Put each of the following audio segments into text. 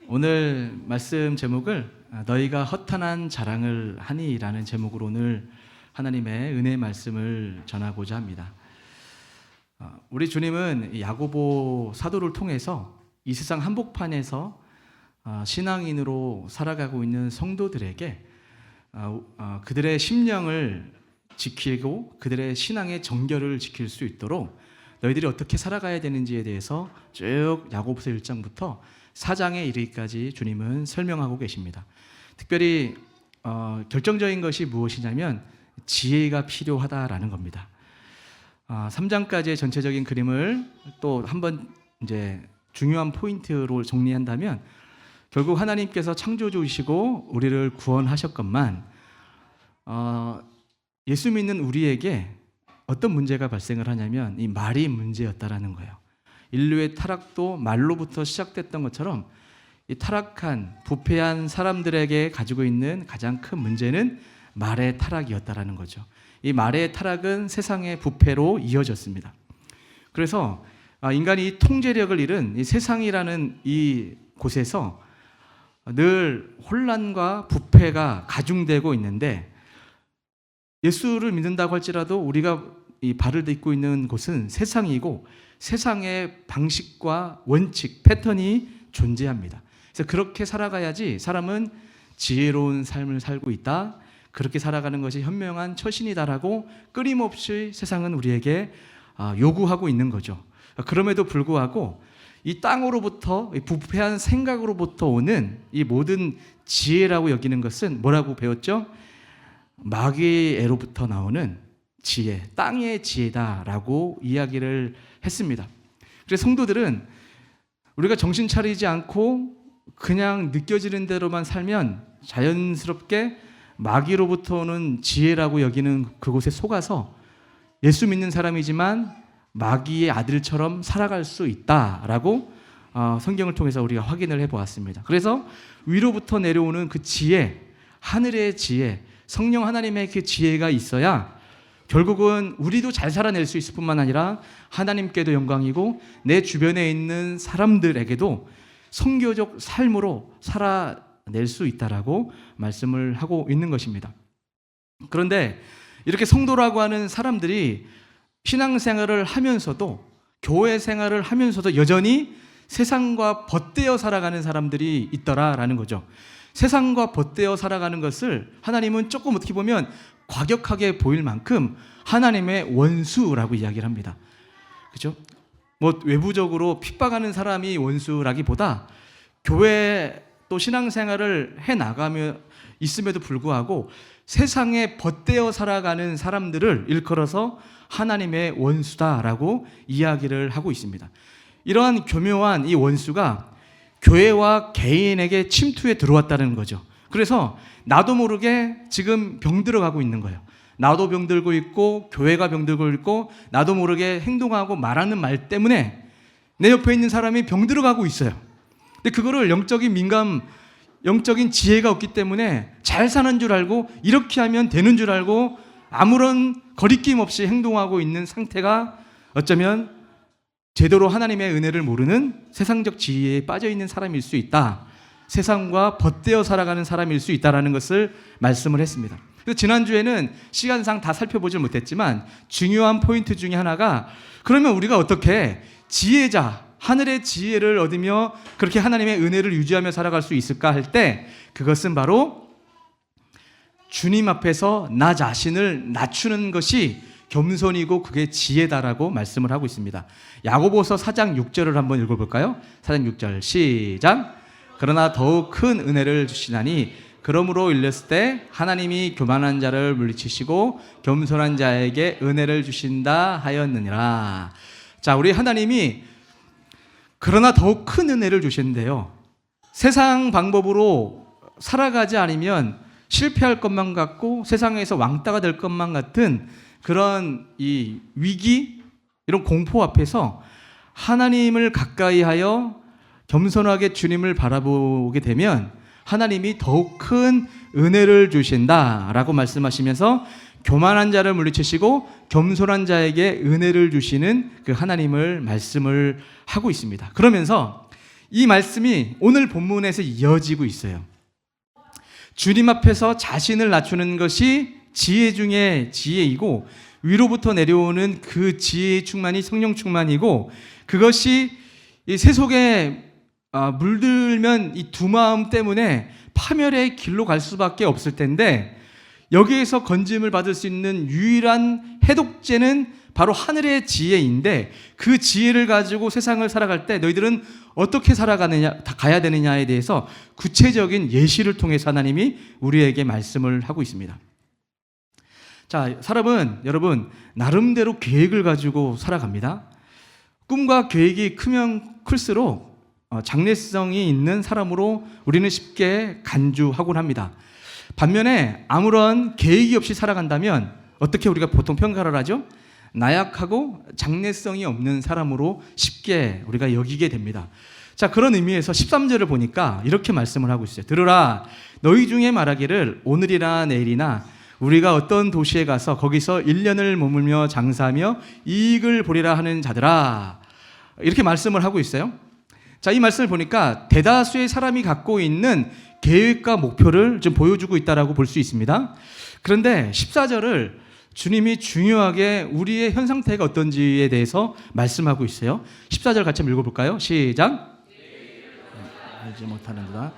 오늘 말씀 제목을 너희가 허탄한 자랑을 하니라는 제목으로 오늘 하나님의 은혜의 말씀을 전하고자 합니다. 우리 주님은 야고보 사도를 통해서 이 세상 한복판에서 신앙인으로 살아가고 있는 성도들에게 그들의 심령을 지키고 그들의 신앙의 정결을 지킬 수 있도록 너희들이 어떻게 살아가야 되는지에 대해서 쭉 야고보서 1장부터 4장에 이르기까지 주님은 설명하고 계십니다. 특별히 결정적인 것이 무엇이냐면 지혜가 필요하다라는 겁니다. 3장까지의 전체적인 그림을 또 한번 이제 중요한 포인트로 정리한다면 결국 하나님께서 창조주이시고 우리를 구원하셨건만 예수 믿는 우리에게 어떤 문제가 발생을 하냐면 이 말이 문제였다라는 거예요. 인류의 타락도 말로부터 시작됐던 것처럼 이 타락한 부패한 사람들에게 가지고 있는 가장 큰 문제는 말의 타락이었다라는 거죠. 이 말의 타락은 세상의 부패로 이어졌습니다. 그래서 인간이 통제력을 잃은 이 세상이라는 이 곳에서 늘 혼란과 부패가 가중되고 있는데 예수를 믿는다고 할지라도 우리가 이 발을 딛고 있는 곳은 세상이고 세상의 방식과 원칙, 패턴이 존재합니다. 그래서 그렇게 살아가야지 사람은 지혜로운 삶을 살고 있다. 그렇게 살아가는 것이 현명한 처신이다라고 끊임없이 세상은 우리에게 요구하고 있는 거죠. 그럼에도 불구하고 이 땅으로부터 이 부패한 생각으로부터 오는 이 모든 지혜라고 여기는 것은 뭐라고 배웠죠? 마귀애로부터 나오는 지혜, 땅의 지혜다라고 이야기를 했습니다. 그래서 성도들은 우리가 정신 차리지 않고 그냥 느껴지는 대로만 살면 자연스럽게 마귀로부터 오는 지혜라고 여기는 그곳에 속아서 예수 믿는 사람이지만 마귀의 아들처럼 살아갈 수 있다라고 성경을 통해서 우리가 확인을 해보았습니다. 그래서 위로부터 내려오는 그 지혜, 하늘의 지혜, 성령 하나님의 그 지혜가 있어야 결국은 우리도 잘 살아낼 수 있을 뿐만 아니라 하나님께도 영광이고 내 주변에 있는 사람들에게도 선교적 삶으로 살아낼 수 있다라고 말씀을 하고 있는 것입니다. 그런데 이렇게 성도라고 하는 사람들이 신앙생활을 하면서도 교회 생활을 하면서도 여전히 세상과 벗대어 살아가는 사람들이 있더라라는 거죠. 세상과 벗대어 살아가는 것을 하나님은 조금 어떻게 보면 과격하게 보일 만큼 하나님의 원수라고 이야기를 합니다. 그죠? 뭐 외부적으로 핍박하는 사람이 원수라기보다 교회 또 신앙생활을 해 나가며 있음에도 불구하고 세상에 벗대어 살아가는 사람들을 일컬어서 하나님의 원수다라고 이야기를 하고 있습니다. 이러한 교묘한 이 원수가 교회와 개인에게 침투해 들어왔다는 거죠. 그래서 나도 모르게 지금 병들어가고 있는 거예요. 나도 병들고 있고 교회가 병들고 있고 나도 모르게 행동하고 말하는 말 때문에 내 옆에 있는 사람이 병들어가고 있어요. 근데 그거를 영적인 지혜가 없기 때문에 잘 사는 줄 알고 이렇게 하면 되는 줄 알고 아무런 거리낌 없이 행동하고 있는 상태가 어쩌면 제대로 하나님의 은혜를 모르는 세상적 지혜에 빠져있는 사람일 수 있다. 세상과 벗대어 살아가는 사람일 수 있다는 것을 말씀을 했습니다. 그래서 지난주에는 시간상 다 살펴보지 못했지만 중요한 포인트 중에 하나가 그러면 우리가 어떻게 지혜자, 하늘의 지혜를 얻으며 그렇게 하나님의 은혜를 유지하며 살아갈 수 있을까 할 때 그것은 바로 주님 앞에서 나 자신을 낮추는 것이 겸손이고 그게 지혜다라고 말씀을 하고 있습니다. 야고보서 4장 6절을 한번 읽어볼까요? 4장 6절 시작. 그러나 더욱 큰 은혜를 주시나니 그러므로 일렀을 때 하나님이 교만한 자를 물리치시고 겸손한 자에게 은혜를 주신다 하였느니라. 자, 우리 하나님이 그러나 더욱 큰 은혜를 주신대요. 세상 방법으로 살아가지 않으면 실패할 것만 같고 세상에서 왕따가 될 것만 같은 그런 이 위기, 이런 공포 앞에서 하나님을 가까이 하여 겸손하게 주님을 바라보게 되면 하나님이 더욱 큰 은혜를 주신다라고 말씀하시면서 교만한 자를 물리치시고 겸손한 자에게 은혜를 주시는 그 하나님을 말씀을 하고 있습니다. 그러면서 이 말씀이 오늘 본문에서 이어지고 있어요. 주님 앞에서 자신을 낮추는 것이 지혜 중에 지혜이고, 위로부터 내려오는 그 지혜의 충만이 성령 충만이고, 그것이 이 세속에 물들면 이 두 마음 때문에 파멸의 길로 갈 수밖에 없을 텐데, 여기에서 건짐을 받을 수 있는 유일한 해독제는 바로 하늘의 지혜인데, 그 지혜를 가지고 세상을 살아갈 때 너희들은 어떻게 가야 되느냐에 대해서 구체적인 예시를 통해서 하나님이 우리에게 말씀을 하고 있습니다. 자, 사람은 여러분 나름대로 계획을 가지고 살아갑니다. 꿈과 계획이 크면 클수록 장래성이 있는 사람으로 우리는 쉽게 간주하곤 합니다. 반면에 아무런 계획이 없이 살아간다면 어떻게 우리가 보통 평가를 하죠? 나약하고 장래성이 없는 사람으로 쉽게 우리가 여기게 됩니다. 자, 그런 의미에서 13절을 보니까 이렇게 말씀을 하고 있어요. 들으라, 너희 중에 말하기를 오늘이나 내일이나 우리가 어떤 도시에 가서 거기서 1년을 머물며 장사하며 이익을 보리라 하는 자들아, 이렇게 말씀을 하고 있어요. 자, 이 말씀을 보니까 대다수의 사람이 갖고 있는 계획과 목표를 좀 보여주고 있다라고 볼 수 있습니다. 그런데 14절을 주님이 중요하게 우리의 현 상태가 어떤지에 대해서 말씀하고 있어요. 14절 같이 한번 읽어볼까요? 시작. 알지 못하는도다.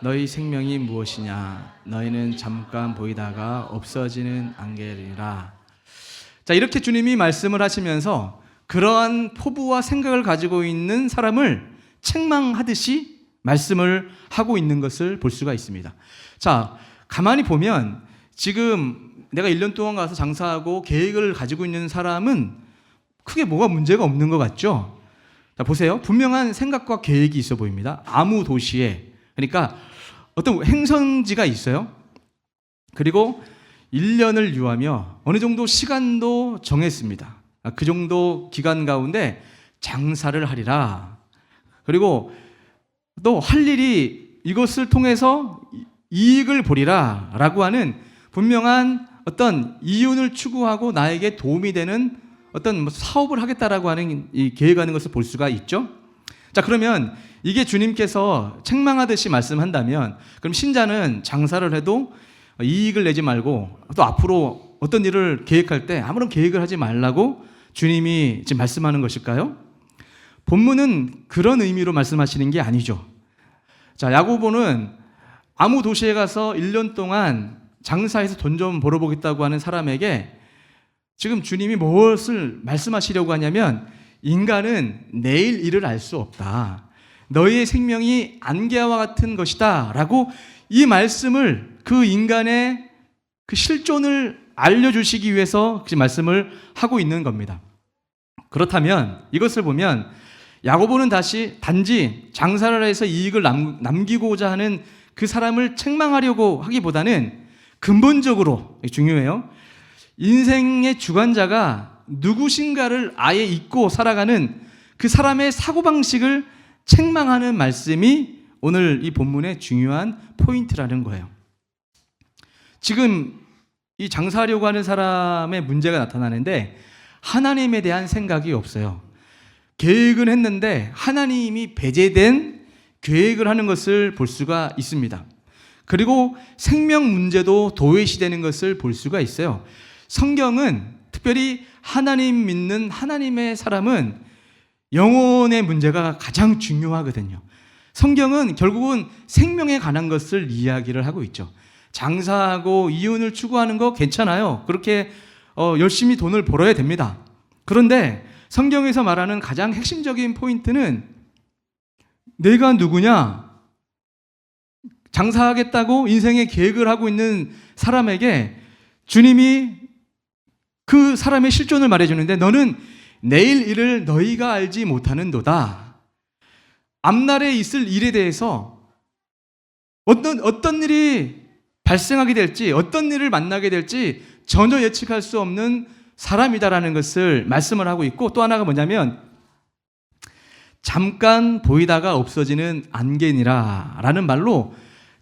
너희 생명이 무엇이냐? 너희는 잠깐 보이다가 없어지는 안개리라. 자, 이렇게 주님이 말씀을 하시면서 그러한 포부와 생각을 가지고 있는 사람을 책망하듯이 말씀을 하고 있는 것을 볼 수가 있습니다. 자, 가만히 보면 지금 내가 1년 동안 가서 장사하고 계획을 가지고 있는 사람은 크게 뭐가 문제가 없는 것 같죠? 자, 보세요. 분명한 생각과 계획이 있어 보입니다. 아무 도시에, 그러니까 어떤 행선지가 있어요. 그리고 1년을 유하며 어느 정도 시간도 정했습니다. 그 정도 기간 가운데 장사를 하리라. 그리고 또 할 일이 이것을 통해서 이익을 보리라 라고 하는 분명한 어떤 이윤을 추구하고 나에게 도움이 되는 어떤 사업을 하겠다라고 하는 이 계획하는 것을 볼 수가 있죠. 자, 그러면 이게 주님께서 책망하듯이 말씀한다면, 그럼 신자는 장사를 해도 이익을 내지 말고 또 앞으로 어떤 일을 계획할 때 아무런 계획을 하지 말라고 주님이 지금 말씀하는 것일까요? 본문은 그런 의미로 말씀하시는 게 아니죠. 자, 야고보는 아무 도시에 가서 1년 동안 장사해서 돈 좀 벌어보겠다고 하는 사람에게 지금 주님이 무엇을 말씀하시려고 하냐면, 인간은 내일 일을 알 수 없다. 너희의 생명이 안개와 같은 것이다 라고 이 말씀을, 그 인간의 그 실존을 알려주시기 위해서 그 말씀을 하고 있는 겁니다. 그렇다면 이것을 보면 야고보는 단지 장사를 해서 이익을 남기고자 하는 그 사람을 책망하려고 하기보다는 근본적으로 중요해요. 인생의 주관자가 누구신가를 아예 잊고 살아가는 그 사람의 사고방식을 책망하는 말씀이 오늘 이 본문의 중요한 포인트라는 거예요. 지금 이 장사하려고 하는 사람의 문제가 나타나는데 하나님에 대한 생각이 없어요. 계획은 했는데 하나님이 배제된 계획을 하는 것을 볼 수가 있습니다. 그리고 생명 문제도 도외시되는 것을 볼 수가 있어요. 성경은 특별히 하나님 믿는 하나님의 사람은 영혼의 문제가 가장 중요하거든요. 성경은 결국은 생명에 관한 것을 이야기를 하고 있죠. 장사하고 이윤을 추구하는 거 괜찮아요. 그렇게 열심히 돈을 벌어야 됩니다. 그런데 성경에서 말하는 가장 핵심적인 포인트는 내가 누구냐? 장사하겠다고 인생의 계획을 하고 있는 사람에게 주님이 그 사람의 실존을 말해주는데, 너는 내일 일을 너희가 알지 못하는도다. 앞날에 있을 일에 대해서 어떤 일이 발생하게 될지, 어떤 일을 만나게 될지 전혀 예측할 수 없는 사람이다라는 것을 말씀을 하고 있고, 또 하나가 뭐냐면 잠깐 보이다가 없어지는 안개니라 라는 말로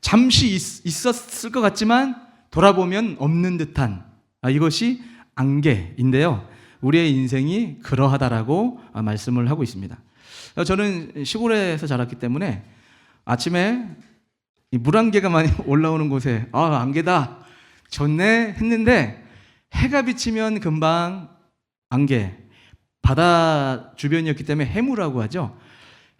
잠시 있었을 것 같지만 돌아보면 없는 듯한 이것이 안개인데요. 우리의 인생이 그러하다라고 말씀을 하고 있습니다. 저는 시골에서 자랐기 때문에 아침에 물 안개가 많이 올라오는 곳에 안개다 좋네 했는데 해가 비치면 금방 안개, 바다 주변이었기 때문에 해무라고 하죠.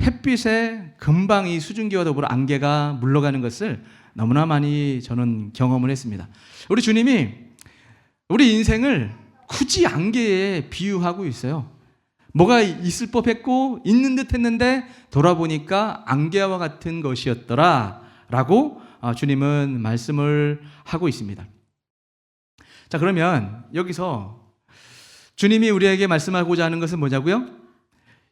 햇빛에 금방 이 수증기와 더불어 안개가 물러가는 것을 너무나 많이 저는 경험을 했습니다. 우리 주님이 우리 인생을 굳이 안개에 비유하고 있어요. 뭐가 있을 법했고 있는 듯 했는데 돌아보니까 안개와 같은 것이었더라 라고 주님은 말씀을 하고 있습니다. 자, 그러면 여기서 주님이 우리에게 말씀하고자 하는 것은 뭐냐고요?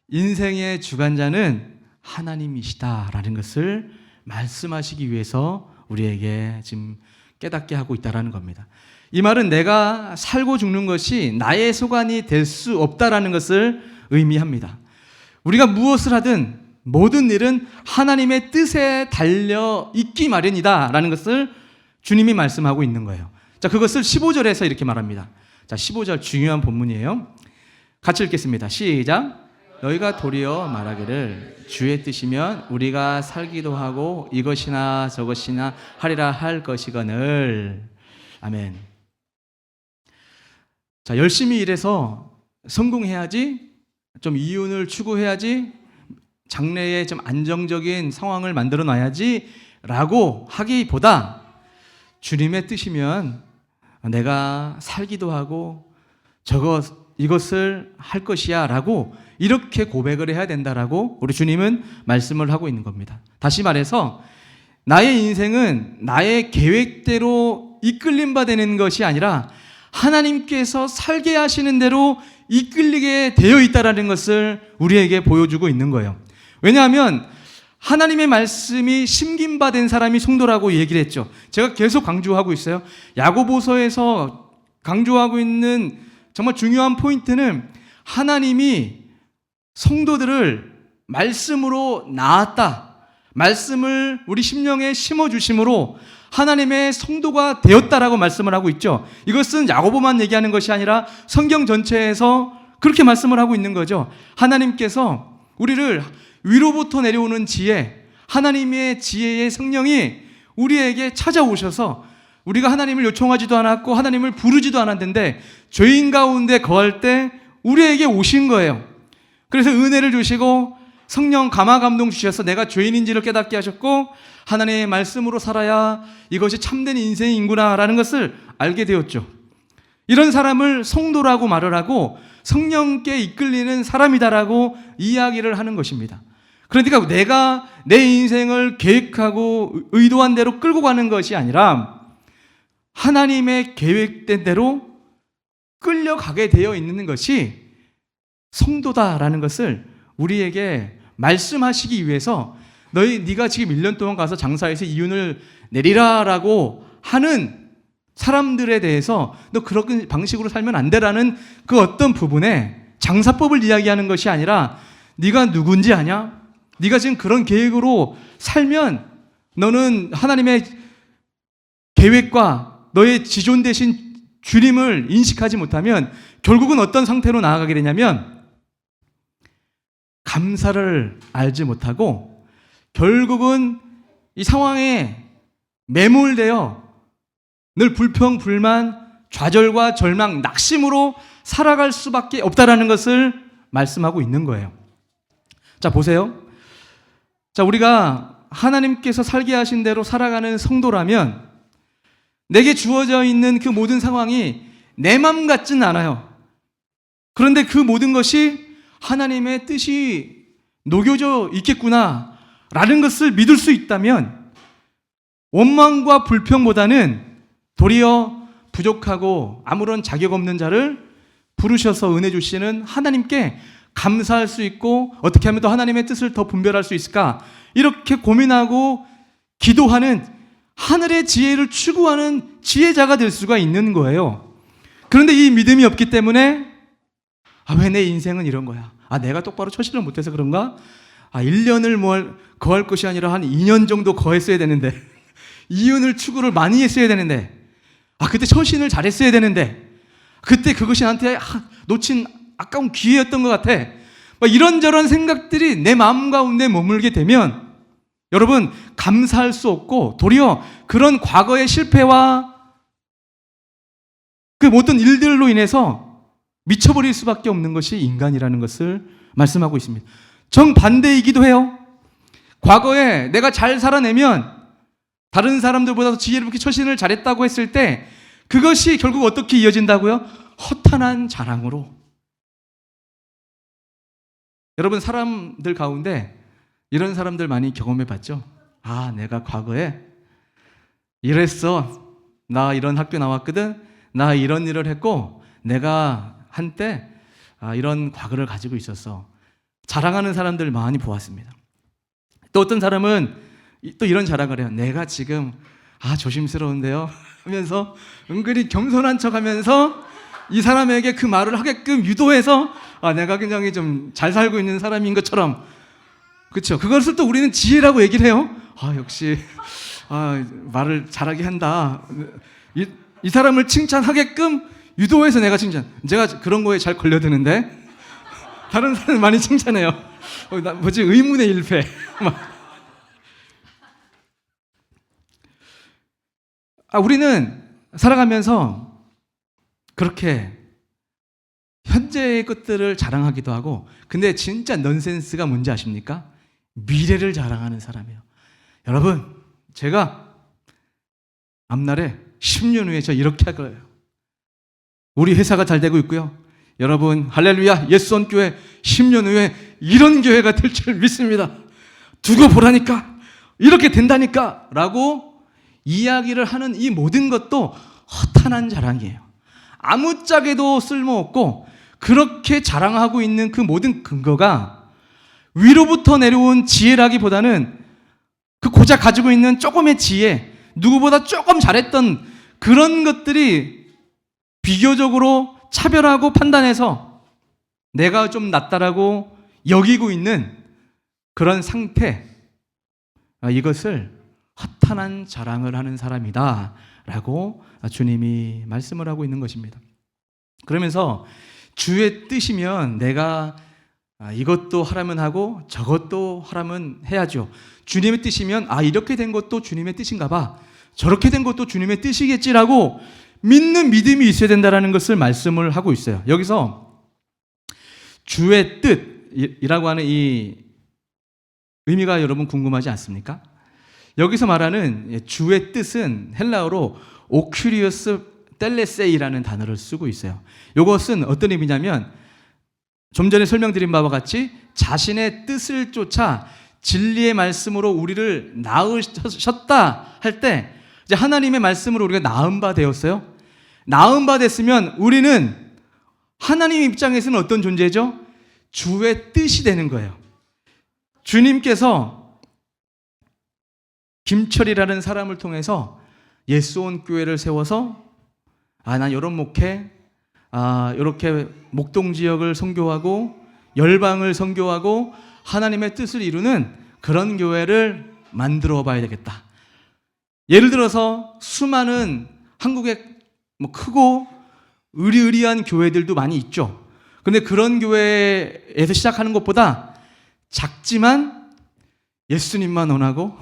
인생의 주관자는 하나님이시다라는 것을 말씀하시기 위해서 우리에게 지금 깨닫게 하고 있다라는 겁니다. 이 말은 내가 살고 죽는 것이 나의 소관이 될 수 없다라는 것을 의미합니다. 우리가 무엇을 하든 모든 일은 하나님의 뜻에 달려 있기 마련이다라는 것을 주님이 말씀하고 있는 거예요. 자, 그것을 15절에서 이렇게 말합니다. 자, 15절 중요한 본문이에요. 같이 읽겠습니다. 시작. 너희가 도리어 말하기를 주의 뜻이면 우리가 살기도 하고 이것이나 저것이나 하리라 할 것이거늘. 아멘. 자, 열심히 일해서 성공해야지, 좀 이윤을 추구해야지, 장래에 좀 안정적인 상황을 만들어 놔야지 라고 하기보다 주님의 뜻이면 내가 살기도 하고 이것을 할 것이야 라고 이렇게 고백을 해야 된다라고 우리 주님은 말씀을 하고 있는 겁니다. 다시 말해서 나의 인생은 나의 계획대로 이끌림 받는 것이 아니라 하나님께서 살게 하시는 대로 이끌리게 되어 있다는 것을 우리에게 보여주고 있는 거예요. 왜냐하면 하나님의 말씀이 심김받은 사람이 성도라고 얘기를 했죠. 제가 계속 강조하고 있어요. 야고보서에서 강조하고 있는 정말 중요한 포인트는 하나님이 성도들을 말씀으로 낳았다, 말씀을 우리 심령에 심어주심으로 하나님의 성도가 되었다라고 말씀을 하고 있죠. 이것은 야고보만 얘기하는 것이 아니라 성경 전체에서 그렇게 말씀을 하고 있는 거죠. 하나님께서 우리를 위로부터 내려오는 지혜, 하나님의 지혜의 성령이 우리에게 찾아오셔서 우리가 하나님을 요청하지도 않았고 하나님을 부르지도 않았는데 죄인 가운데 거할 때 우리에게 오신 거예요. 그래서 은혜를 주시고 성령 감화 감동 주셔서 내가 죄인인지를 깨닫게 하셨고 하나님의 말씀으로 살아야 이것이 참된 인생이구나 라는 것을 알게 되었죠. 이런 사람을 성도라고 말을 하고 성령께 이끌리는 사람이다라고 이야기를 하는 것입니다. 그러니까 내가 내 인생을 계획하고 의도한 대로 끌고 가는 것이 아니라 하나님의 계획된 대로 끌려가게 되어 있는 것이 성도다라는 것을 우리에게 말씀하시기 위해서 네가 지금 1년 동안 가서 장사해서 이윤을 내리라라고 하는 사람들에 대해서 너 그런 방식으로 살면 안 되라는 그 어떤 부분에 장사법을 이야기하는 것이 아니라 네가 누군지 아냐? 네가 지금 그런 계획으로 살면 너는 하나님의 계획과 너의 지존 대신 주님을 인식하지 못하면 결국은 어떤 상태로 나아가게 되냐면 감사를 알지 못하고 결국은 이 상황에 매몰되어 늘 불평, 불만, 좌절과 절망, 낙심으로 살아갈 수밖에 없다라는 것을 말씀하고 있는 거예요. 자, 보세요. 자, 우리가 하나님께서 살게 하신 대로 살아가는 성도라면 내게 주어져 있는 그 모든 상황이 내 맘 같지는 않아요. 그런데 그 모든 것이 하나님의 뜻이 녹여져 있겠구나 라는 것을 믿을 수 있다면 원망과 불평보다는 도리어 부족하고 아무런 자격 없는 자를 부르셔서 은혜 주시는 하나님께 감사할 수 있고 어떻게 하면 더 하나님의 뜻을 더 분별할 수 있을까 이렇게 고민하고 기도하는 하늘의 지혜를 추구하는 지혜자가 될 수가 있는 거예요. 그런데 이 믿음이 없기 때문에 왜 내 인생은 이런 거야? 내가 똑바로 처신을 못해서 그런가? 1년을 거할 것이 아니라 한 2년 정도 거했어야 되는데 이윤을 추구를 많이 했어야 되는데 그때 처신을 잘했어야 되는데 그때 그것이 나한테 놓친 아까운 기회였던 것 같아. 막 이런저런 생각들이 내 마음 가운데 머물게 되면 여러분 감사할 수 없고 도리어 그런 과거의 실패와 그 모든 일들로 인해서 미쳐버릴 수밖에 없는 것이 인간이라는 것을 말씀하고 있습니다. 정반대이기도 해요. 과거에 내가 잘 살아내면 다른 사람들보다 더 지혜롭게 처신을 잘했다고 했을 때 그것이 결국 어떻게 이어진다고요? 허탄한 자랑으로. 여러분 사람들 가운데 이런 사람들 많이 경험해 봤죠? 아, 내가 과거에 이랬어. 나 이런 학교 나왔거든. 나 이런 일을 했고 내가 한때 이런 과거를 가지고 있었어. 자랑하는 사람들 많이 보았습니다. 또 어떤 사람은 또 이런 자랑을 해요. 내가 지금 조심스러운데요 하면서 은근히 겸손한 척하면서 이 사람에게 그 말을 하게끔 유도해서 내가 굉장히 좀 잘 살고 있는 사람인 것처럼, 그렇죠? 그것을 또 우리는 지혜라고 얘기를 해요. 역시 말을 잘하게 한다. 이 사람을 칭찬하게끔 유도해서 제가 그런 거에 잘 걸려드는데 다른 사람은 많이 칭찬해요. 뭐지 의문의 일패. 우리는 살아가면서 그렇게 현재의 것들을 자랑하기도 하고, 근데 진짜 넌센스가 뭔지 아십니까? 미래를 자랑하는 사람이에요. 여러분, 제가 앞날에 10년 후에 저 이렇게 할 거예요. 우리 회사가 잘 되고 있고요. 여러분 할렐루야, 예수원교회 10년 후에 이런 교회가 될 줄 믿습니다. 두고 보라니까, 이렇게 된다니까 라고 이야기를 하는 이 모든 것도 허탄한 자랑이에요. 아무짝에도 쓸모없고, 그렇게 자랑하고 있는 그 모든 근거가 위로부터 내려온 지혜라기보다는 그 고작 가지고 있는 조금의 지혜, 누구보다 조금 잘했던 그런 것들이 비교적으로 차별하고 판단해서 내가 좀 낫다라고 여기고 있는 그런 상태, 이것을 허탄한 자랑을 하는 사람이다 라고 주님이 말씀을 하고 있는 것입니다. 그러면서 주의 뜻이면 내가 이것도 하라면 하고 저것도 하라면 해야죠. 주님의 뜻이면 이렇게 된 것도 주님의 뜻인가 봐, 저렇게 된 것도 주님의 뜻이겠지라고 믿는 믿음이 있어야 된다는 것을 말씀을 하고 있어요. 여기서 주의 뜻이라고 하는 이 의미가 여러분 궁금하지 않습니까? 여기서 말하는 주의 뜻은 헬라어로 오큐리우스 텔레세이라는 단어를 쓰고 있어요. 이것은 어떤 의미냐면 좀 전에 설명드린 바와 같이 자신의 뜻을 쫓아 진리의 말씀으로 우리를 낳으셨다 할 때 이제 하나님의 말씀으로 우리가 낳은 바 되었어요. 낳은 바 됐으면 우리는 하나님 입장에서는 어떤 존재죠? 주의 뜻이 되는 거예요. 주님께서 김철이라는 사람을 통해서 예수온 교회를 세워서 난 이런 목회, 이렇게 목동 지역을 선교하고 열방을 선교하고 하나님의 뜻을 이루는 그런 교회를 만들어 봐야 되겠다. 예를 들어서 수많은 한국의 크고 의리의리한 교회들도 많이 있죠. 그런데 그런 교회에서 시작하는 것보다 작지만 예수님만 원하고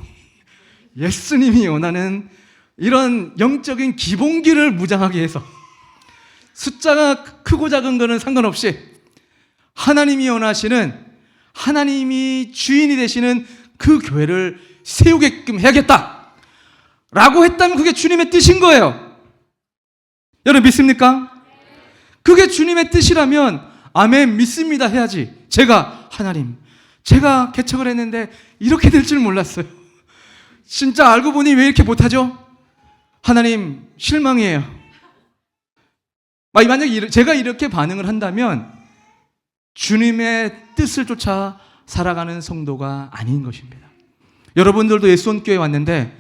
예수님이 원하는 이런 영적인 기본기를 무장하게 해서 숫자가 크고 작은 거는 상관없이 하나님이 원하시는, 하나님이 주인이 되시는 그 교회를 세우게끔 해야겠다 라고 했다면 그게 주님의 뜻인 거예요. 여러분 믿습니까? 그게 주님의 뜻이라면 아멘 믿습니다 해야지. 하나님, 제가 개척을 했는데 이렇게 될 줄 몰랐어요. 진짜 알고 보니 왜 이렇게 못하죠? 하나님 실망이에요. 만약에 제가 이렇게 반응을 한다면 주님의 뜻을 쫓아 살아가는 성도가 아닌 것입니다. 여러분들도 예수원교회 왔는데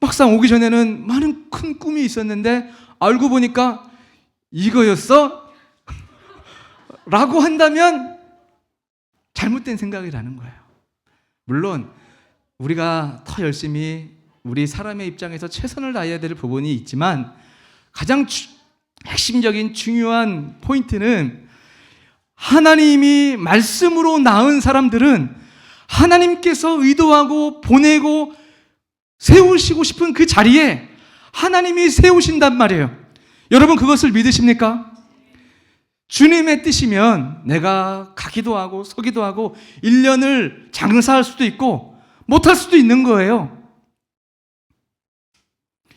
막상 오기 전에는 많은 큰 꿈이 있었는데 알고 보니까 이거였어? 라고 한다면 잘못된 생각이라는 거예요. 물론 우리가 더 열심히 우리 사람의 입장에서 최선을 다해야 될 부분이 있지만 가장 핵심적인 중요한 포인트는 하나님이 말씀으로 낳은 사람들은 하나님께서 의도하고 보내고 세우시고 싶은 그 자리에 하나님이 세우신단 말이에요. 여러분 그것을 믿으십니까? 주님의 뜻이면 내가 가기도 하고 서기도 하고 1년을 장사할 수도 있고 못할 수도 있는 거예요.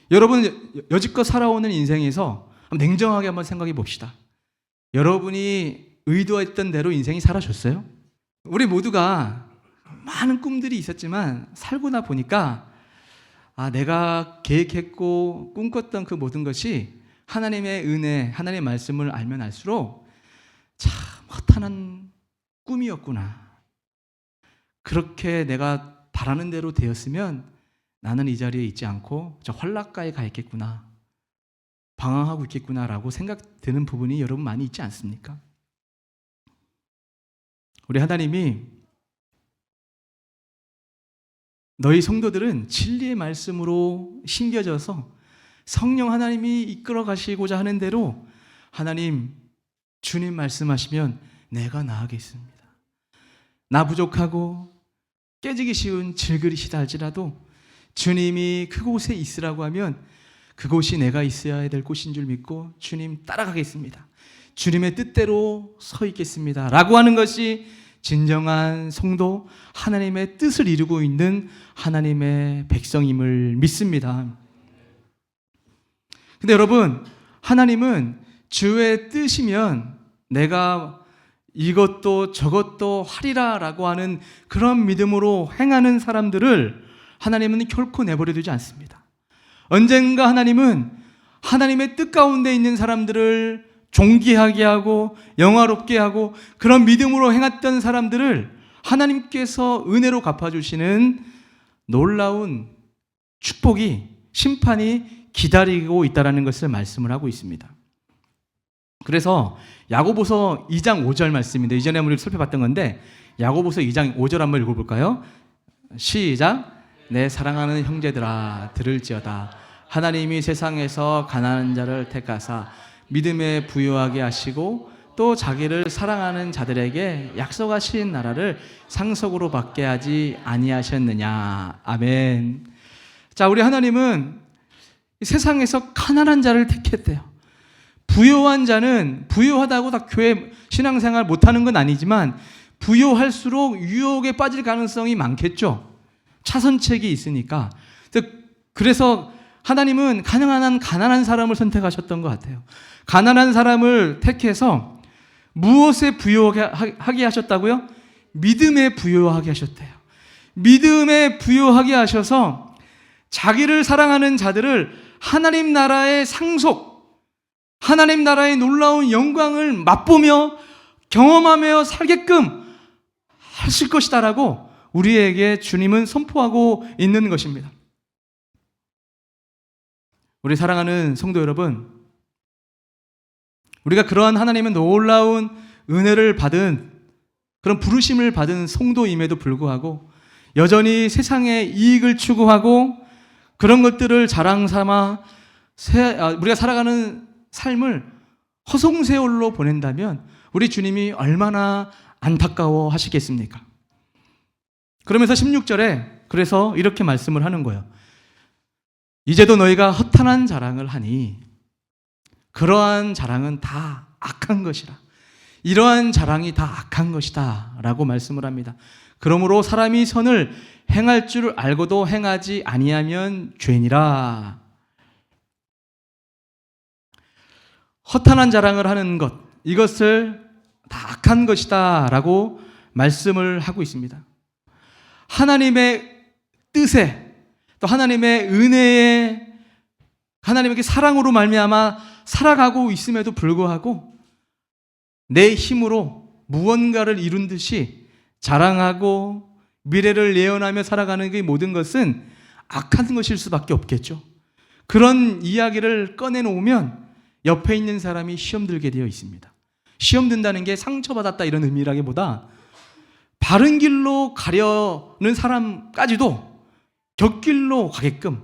여러분 여지껏 살아오는 인생에서 냉정하게 한번 생각해 봅시다. 여러분이 의도했던 대로 인생이 살아졌어요? 우리 모두가 많은 꿈들이 있었지만 살고 나 보니까 내가 계획했고 꿈꿨던 그 모든 것이 하나님의 은혜, 하나님의 말씀을 알면 알수록 참 허탄한 꿈이었구나. 그렇게 내가 바라는 대로 되었으면 나는 이 자리에 있지 않고 저 환락가에 가 있겠구나, 방황하고 있겠구나라고 생각되는 부분이 여러분 많이 있지 않습니까? 우리 하나님이 너희 성도들은 진리의 말씀으로 심겨져서 성령 하나님이 이끌어 가시고자 하는 대로 하나님 주님 말씀하시면 내가 나아가겠습니다. 나 부족하고 깨지기 쉬운 질그릇이다 할지라도 주님이 그곳에 있으라고 하면 그곳이 내가 있어야 될 곳인 줄 믿고 주님 따라가겠습니다. 주님의 뜻대로 서 있겠습니다 라고 하는 것이 진정한 성도, 하나님의 뜻을 이루고 있는 하나님의 백성임을 믿습니다. 근데 여러분, 하나님은 주의 뜻이면 내가 이것도 저것도 하리라 라고 하는 그런 믿음으로 행하는 사람들을 하나님은 결코 내버려 두지 않습니다. 언젠가 하나님은 하나님의 뜻 가운데 있는 사람들을 존귀하게 하고 영화롭게 하고 그런 믿음으로 행했던 사람들을 하나님께서 은혜로 갚아주시는 놀라운 축복이, 심판이 기다리고 있다는 것을 말씀을 하고 있습니다. 그래서 야고보서 2장 5절 말씀인데 이전에 우리 살펴봤던 건데 야고보서 2장 5절 한번 읽어볼까요? 시작. 내 사랑하는 형제들아 들을지어다. 하나님이 세상에서 가난한 자를 택하사 믿음에 부유하게 하시고 또 자기를 사랑하는 자들에게 약속하신 나라를 상속으로 받게 하지 아니하셨느냐. 아멘. 자, 우리 하나님은 세상에서 가난한 자를 택했대요. 부유한 자는 부유하다고 다 교회 신앙생활 못하는 건 아니지만 부유할수록 유혹에 빠질 가능성이 많겠죠. 차선책이 있으니까. 그래서 하나님은 가난한 사람을 선택하셨던 것 같아요. 가난한 사람을 택해서 무엇에 부유하게 하셨다고요? 믿음에 부유하게 하셨대요. 믿음에 부유하게 하셔서 자기를 사랑하는 자들을 하나님 나라의 상속, 하나님 나라의 놀라운 영광을 맛보며 경험하며 살게끔 하실 것이다라고 우리에게 주님은 선포하고 있는 것입니다. 우리 사랑하는 성도 여러분, 우리가 그러한 하나님의 놀라운 은혜를 받은 그런 부르심을 받은 성도임에도 불구하고 여전히 세상의 이익을 추구하고 그런 것들을 자랑 삼아 우리가 살아가는 삶을 허송세월로 보낸다면 우리 주님이 얼마나 안타까워 하시겠습니까? 그러면서 16절에 그래서 이렇게 말씀을 하는 거예요. 이제도 너희가 허탄한 자랑을 하니 그러한 자랑은 다 악한 것이라. 이러한 자랑이 다 악한 것이다 라고 말씀을 합니다. 그러므로 사람이 선을 행할 줄 알고도 행하지 아니하면 죄니라. 허탄한 자랑을 하는 것, 이것을 다 악한 것이다 라고 말씀을 하고 있습니다. 하나님의 뜻에 또 하나님의 은혜에 하나님에게 사랑으로 말미암아 살아가고 있음에도 불구하고 내 힘으로 무언가를 이룬 듯이 자랑하고 미래를 예언하며 살아가는 그 모든 것은 악한 것일 수밖에 없겠죠. 그런 이야기를 꺼내놓으면 옆에 있는 사람이 시험 들게 되어 있습니다. 시험 든다는 게 상처받았다 이런 의미라기보다 바른 길로 가려는 사람까지도 곁길로 가게끔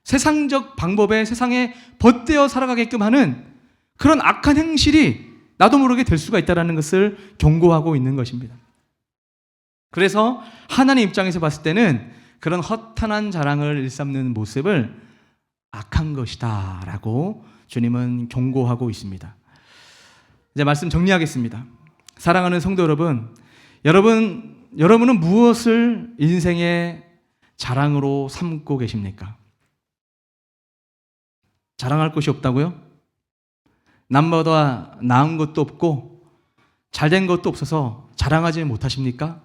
세상적 방법에 세상에 벗대어 살아가게끔 하는 그런 악한 행실이 나도 모르게 될 수가 있다는 것을 경고하고 있는 것입니다. 그래서 하나님 입장에서 봤을 때는 그런 허탄한 자랑을 일삼는 모습을 악한 것이다 라고 주님은 경고하고 있습니다. 이제 말씀 정리하겠습니다. 사랑하는 성도 여러분, 여러분은 무엇을 인생의 자랑으로 삼고 계십니까? 자랑할 것이 없다고요? 남보다 나은 것도 없고 잘된 것도 없어서 자랑하지 못하십니까?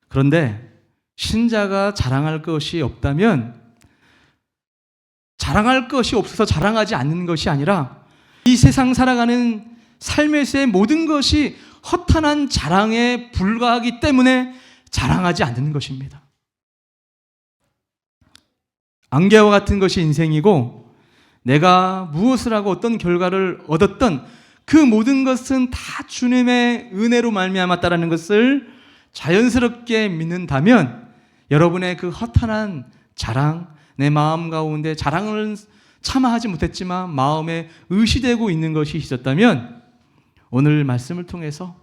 그런데 신자가 자랑할 것이 없다면 자랑할 것이 없어서 자랑하지 않는 것이 아니라 이 세상 살아가는 삶에서의 모든 것이 허탄한 자랑에 불과하기 때문에 자랑하지 않는 것입니다. 안개와 같은 것이 인생이고 내가 무엇을 하고 어떤 결과를 얻었던 그 모든 것은 다 주님의 은혜로 말미암았다라는 것을 자연스럽게 믿는다면 여러분의 그 허탄한 자랑, 내 마음 가운데 자랑을 차마 하지 못했지만 마음에 의시되고 있는 것이 있었다면 오늘 말씀을 통해서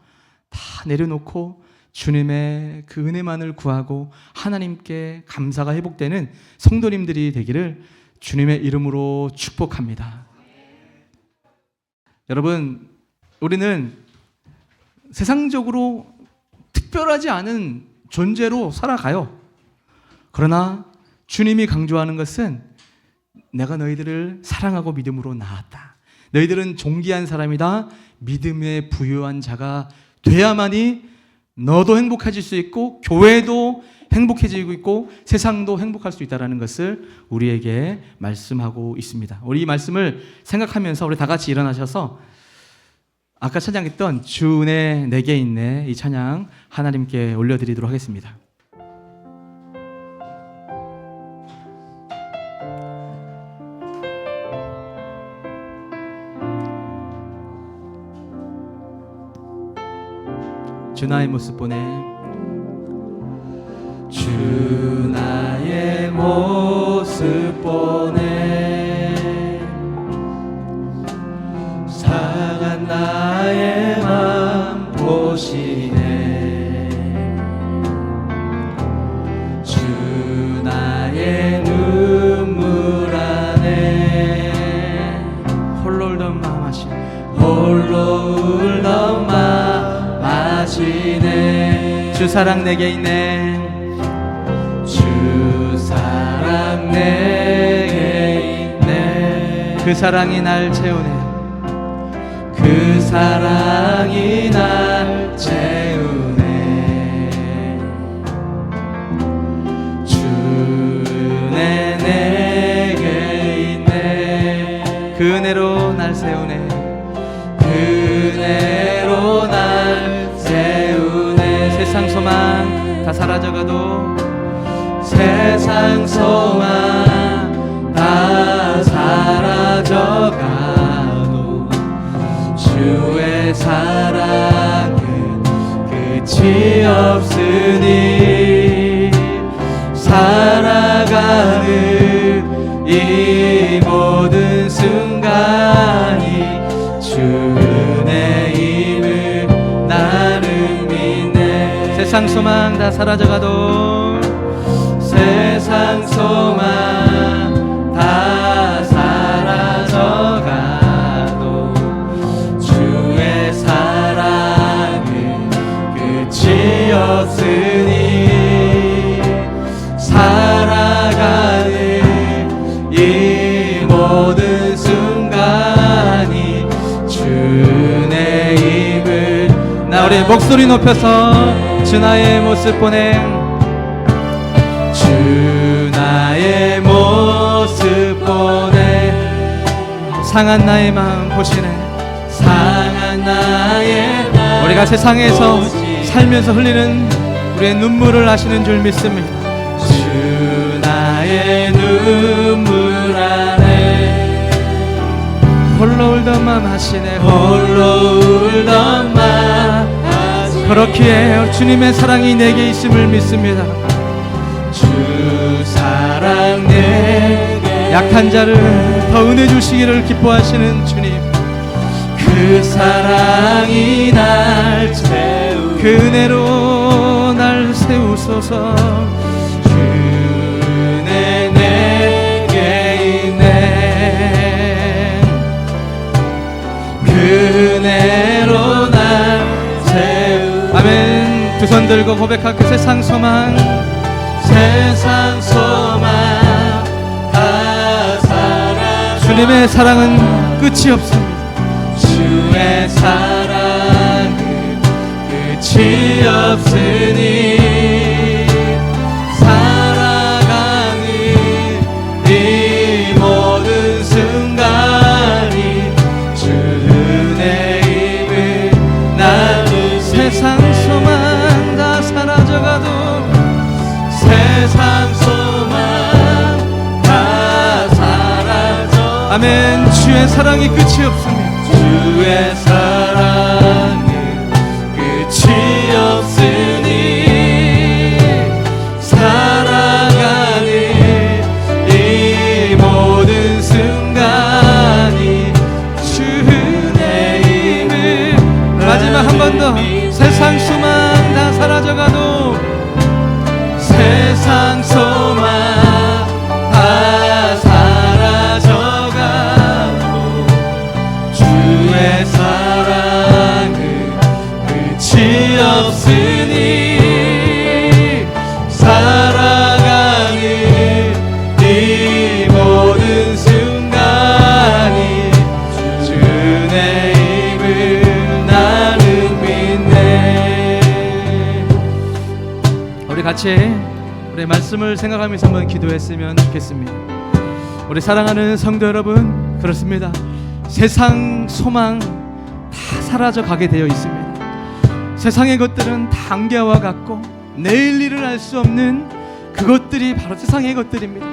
다 내려놓고 주님의 그 은혜만을 구하고 하나님께 감사가 회복되는 성도님들이 되기를 주님의 이름으로 축복합니다. 여러분, 우리는 세상적으로 특별하지 않은 존재로 살아가요. 그러나 주님이 강조하는 것은 내가 너희들을 사랑하고 믿음으로 낳았다. 너희들은 존귀한 사람이다. 믿음에 부유한 자가 돼야만이 너도 행복해질 수 있고 교회도 행복해지고 있고 세상도 행복할 수 있다는 것을 우리에게 말씀하고 있습니다. 우리 이 말씀을 생각하면서 우리 다 같이 일어나셔서 아까 찬양했던 주 은혜 내게 있네 이 찬양 하나님께 올려드리도록 하겠습니다. 주 나의 모습 보내 주 나의 모습 보내 상한 나의 맘 보시네 주 나의 눈물 안에 홀로 울던 마음 하시네 홀로 울던 마음 하시네 주 사랑 내게 있네 주 사랑 내게 있네 그 사랑이 날 채우네 그 사랑이 날 채우네 주 은혜 내게 있네 그 은혜로 날 세우네 그 은혜로 날 세우네 세상 소망 다 사라져가도 세상 소망 다 사라져가도 주의 사랑은 끝이 없으니 살아가는 이 모든 순간이 주 은혜임을 나는 믿네 세상 소망 다 사라져가도 세상 소망 다 사라져가도 주의 사랑은 끝이 없으니 살아가는 이 모든 순간이 주의 힘을 나 우리 목소리 높여서 주 나의 모습 보내 주 나의 모습 보내 상한 나의 마음 보시네 상한 나의 마음 우리가 세상에서 살면서 흘리는 우리의 눈물을 아시는 줄 믿습니다 주 나의 눈물 안에 홀로 울던 맘 하시네 홀로 울던 맘 하시네 그렇기에 주님의 사랑이 내게 있음을 믿습니다 주 사랑 내게 약한 자를 더 은혜 주시기를 기뻐하시는 주님 그 사랑이 날 채우 그 은혜로 날 세우소서. 그 은혜 내게 있네. 그 은혜로 날 채우 아멘. 두 손 들고 고백할게. 세상 소망 세상 소망 다 사랑. 주님의 사랑은 끝이 없습니다. 주의 사랑은 끝이 없으니 살아가는 이 모든 순간이 주 은혜임을 나는. 세상 소망 다 사라져가도 세상 소망 다 사라져. 아멘. 주의 사랑이 끝이 없습니다. 주의 사랑은 끝이 없으니 살아가는 이 모든 순간이 주 은혜임을. 마지막 한 번 더. 세상 소망 다 사라져가도 세상 소망 다 사라져가도 주의 사랑은 끝이 없으니 살아가는 이 모든 순간이 주 은혜임을 나는 믿네. 우리 같이 우리 말씀을 생각하면서 한번 기도했으면 좋겠습니다. 우리 사랑하는 성도 여러분, 그렇습니다. 세상 소망 다 사라져 가게 되어 있습니다. 세상의 것들은 다 안개와 같고 내일 일을 알 수 없는 그것들이 바로 세상의 것들입니다.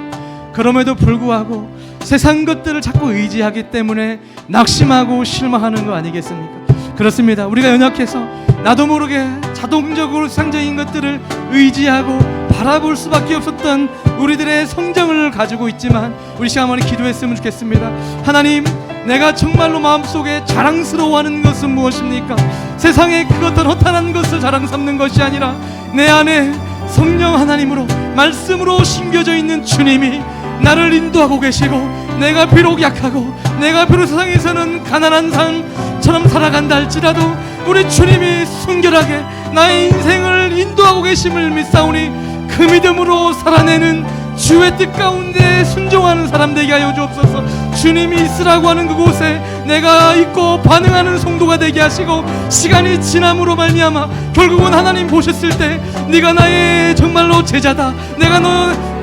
그럼에도 불구하고 세상 것들을 자꾸 의지하기 때문에 낙심하고 실망하는 거 아니겠습니까? 그렇습니다. 우리가 연약해서 나도 모르게 자동적으로 세상적인 것들을 의지하고 바라볼 수밖에 없었던 우리들의 성정을 가지고 있지만 우리 시간 한번 기도했으면 좋겠습니다. 하나님, 내가 정말로 마음속에 자랑스러워하는 것은 무엇입니까? 세상에 그것들 허탄한 것을 자랑 삼는 것이 아니라 내 안에 성령 하나님으로 말씀으로 심겨져 있는 주님이 나를 인도하고 계시고, 내가 비록 약하고 내가 비록 세상에서는 가난한 삶처럼 살아간다 할지라도 우리 주님이 순결하게 나의 인생을 인도하고 계심을 믿사오니 그 믿음으로 살아내는 주의 뜻 가운데 순종하는 사람 되게 하여 주옵소서. 주님이 있으라고 하는 그곳에 내가 있고 반응하는 성도가 되게 하시고, 시간이 지남으로 말미암아 결국은 하나님 보셨을 때 네가 나의 정말로 제자다, 내가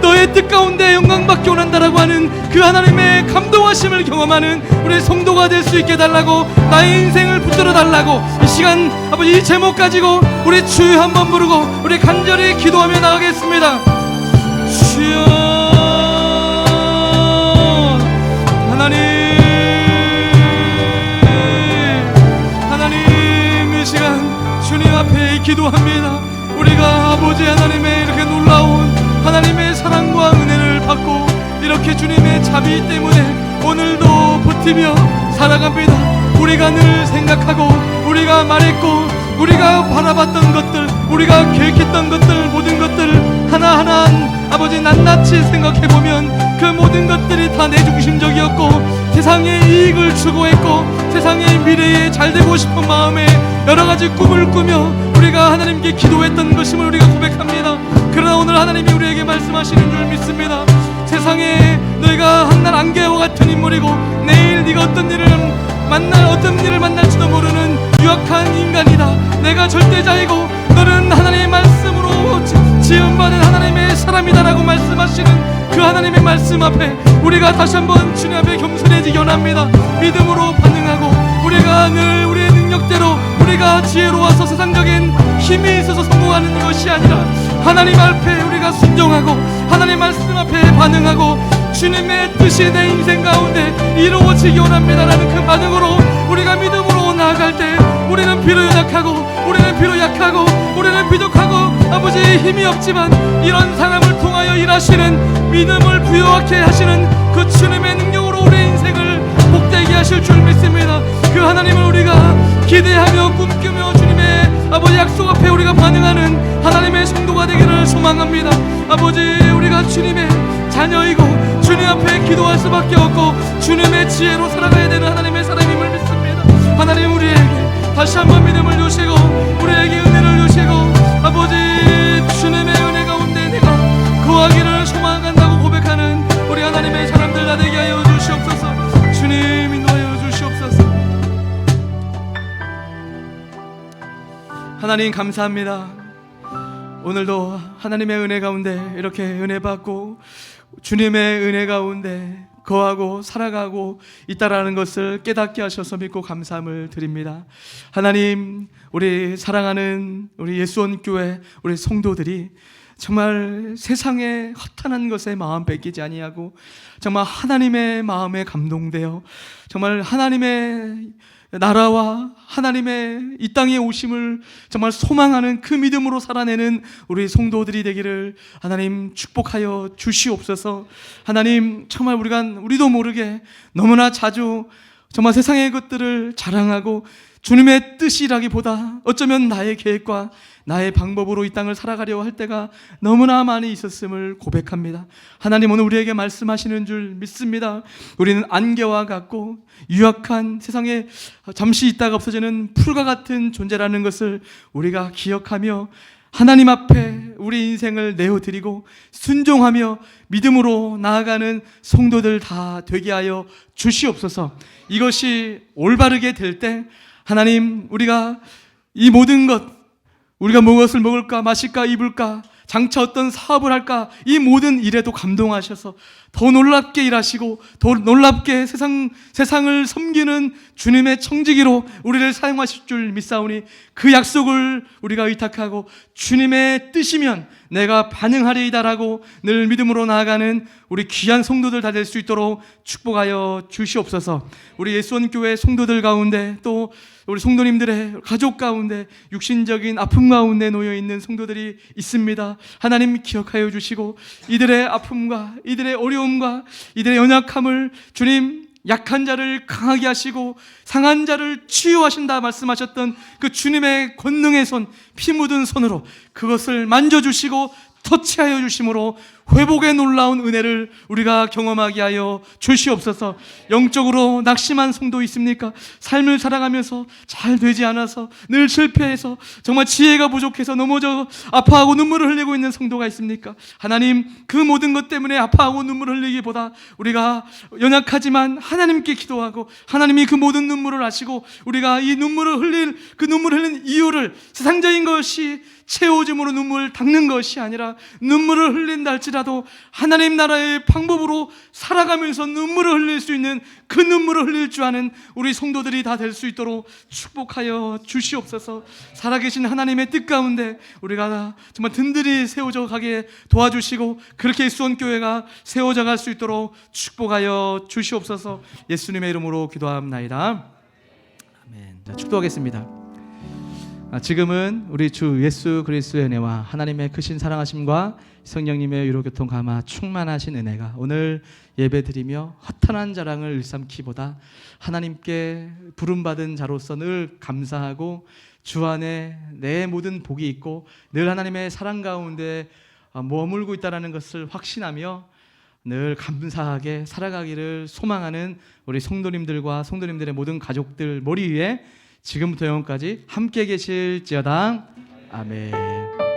너의 뜻 가운데 영광받기 원한다라고 하는 그 하나님의 감동하심을 경험하는 우리 성도가 될 수 있게 달라고, 나의 인생을 붙들어 달라고 이 시간 아버지 이 제목 가지고 우리 주여 한번 부르고 우리 간절히 기도하며 나가겠습니다. 주여 하나님, 이 시간 주님 앞에 기도합니다. 우리가 아버지 하나님의 이렇게 놀라운 하나님의 사랑과 은혜를 받고 이렇게 주님의 자비 때문에 오늘도 버티며 살아갑니다. 우리가 늘 생각하고 우리가 말했고 우리가 바라봤던 것들, 우리가 계획했던 것들, 모든 것들 하나하나 아버지 낱낱이 생각해보면 그 모든 것들이 다 내 중심적이었고 세상의 이익을 추구했고 세상의 미래에 잘되고 싶은 마음에 여러가지 꿈을 꾸며 우리가 하나님께 기도했던 것임을 우리가 고백합니다. 그러나 오늘 하나님이 우리에게 말씀하시는 줄 믿습니다. 세상에 너희가 한날 안개와 같은 인물이고 내일 네가 어떤 일을 만날지도 모르는 유약한 인간이다. 내가 절대자이고 너는 하나님의 말씀으로 지음받은 하나님의 사람이다라고 말씀하시는 그 하나님의 말씀 앞에 우리가 다시 한번 주님 앞에 겸손해지기 원합니다. 믿음으로 반응하고 우리가 늘 우리의 능력대로 우리가 지혜로워서 세상적인 힘이 있어서 성공하는 것이 아니라 하나님 앞에 우리가 순종하고 하나님 말씀 앞에 반응하고 주님의 뜻이 내 인생 가운데 이루어지기 원합니다라는 그 반응으로 우리가 믿음으로 나아갈 때 우리는 비록 연약하고 우리는 비록 약하고 우리는 부족하고 아버지의 힘이 없지만 이런 사람을 통하여 일하시는 믿음을 부여하게 하시는 그 주님의 능력으로 우리의 인생을 복되게 하실 줄 믿습니다. 그 하나님을 우리가 기대하며 꿈꾸며 주님의 아버지 약속 앞에 우리가 반응하는 하나님의 성도가 되기를 소망합니다. 아버지, 우리가 주님의 자녀이고 주님 앞에 기도할 수밖에 없고 주님의 지혜로 살아가야 되는 하나님의 사람임을 믿습니다. 하나님, 우리에게 다시 한번 믿음을 주시고 우리에게 은혜를 주시고 아버지, 주님의 은혜 가운데 내가 거하기를 소망한다고 고백하는 우리 하나님의 사람들 다 되게 하여 주시옵소서. 주님 인도하여 주시옵소서. 하나님 감사합니다. 오늘도 하나님의 은혜 가운데 이렇게 은혜 받고 주님의 은혜 가운데 거하고 살아가고 있다라는 것을 깨닫게 하셔서 믿고 감사함을 드립니다. 하나님, 우리 사랑하는 우리 예수원교회 우리 성도들이 정말 세상의 허탄한 것에 마음 뺏기지 아니하고 정말 하나님의 마음에 감동되어 정말 하나님의 나라와 하나님의 이 땅에 오심을 정말 소망하는 그 믿음으로 살아내는 우리 성도들이 되기를 하나님 축복하여 주시옵소서. 하나님, 정말 우리도 모르게 너무나 자주 정말 세상의 것들을 자랑하고 주님의 뜻이라기보다 어쩌면 나의 계획과 나의 방법으로 이 땅을 살아가려 할 때가 너무나 많이 있었음을 고백합니다. 하나님, 오늘 우리에게 말씀하시는 줄 믿습니다. 우리는 안개와 같고 유약한 세상에 잠시 있다가 없어지는 풀과 같은 존재라는 것을 우리가 기억하며 하나님 앞에 우리 인생을 내어드리고 순종하며 믿음으로 나아가는 성도들 다 되게 하여 주시옵소서. 이것이 올바르게 될 때 하나님, 우리가 이 모든 것, 우리가 무엇을 먹을까 마실까 입을까 장차 어떤 사업을 할까, 이 모든 일에도 감동하셔서 더 놀랍게 일하시고 더 놀랍게 세상을 섬기는 주님의 청지기로 우리를 사용하실 줄 믿사오니 그 약속을 우리가 의탁하고 주님의 뜻이면 내가 반응하리이다라고 늘 믿음으로 나아가는 우리 귀한 성도들 다 될 수 있도록 축복하여 주시옵소서. 우리 예수원교회 성도들 가운데 또 우리 성도님들의 가족 가운데 육신적인 아픔 가운데 놓여있는 성도들이 있습니다. 하나님 기억하여 주시고 이들의 아픔과 이들의 어려움과 이들의 연약함을 주님, 약한 자를 강하게 하시고 상한 자를 치유하신다 말씀하셨던 그 주님의 권능의 손, 피 묻은 손으로 그것을 만져주시고 터치하여 주심으로 회복의 놀라운 은혜를 우리가 경험하게 하여 주시옵소서. 영적으로 낙심한 성도 있습니까? 삶을 살아가면서 잘 되지 않아서 늘 실패해서 정말 지혜가 부족해서 넘어져 아파하고 눈물을 흘리고 있는 성도가 있습니까? 하나님, 그 모든 것 때문에 아파하고 눈물을 흘리기보다 우리가 연약하지만 하나님께 기도하고 하나님이 그 모든 눈물을 아시고 우리가 이 눈물을 흘린 이유를 세상적인 것이 채워짐으로 눈물을 닦는 것이 아니라 눈물을 흘린다 할지라도 하나님 나라의 방법으로 살아가면서 눈물을 흘릴 수 있는 그 눈물을 흘릴 줄 아는 우리 성도들이 다 될 수 있도록 축복하여 주시옵소서. 살아계신 하나님의 뜻 가운데 우리가 정말 든든히 세워져 가게 도와주시고 그렇게 예수원교회가 세워져 갈 수 있도록 축복하여 주시옵소서. 예수님의 이름으로 기도합나이다. 아멘. 자, 축도하겠습니다. 지금은 우리 주 예수 그리스도의 은혜와 하나님의 크신 사랑하심과 성령님의 위로교통 감화 충만하신 은혜가 오늘 예배드리며 허탄한 자랑을 일삼기보다 하나님께 부름받은 자로서 늘 감사하고 주 안에 내 모든 복이 있고 늘 하나님의 사랑 가운데 머물고 있다는 것을 확신하며 늘 감사하게 살아가기를 소망하는 우리 성도님들과 성도님들의 모든 가족들 머리 위에 지금부터 영원까지 함께 계실지어다. 아멘.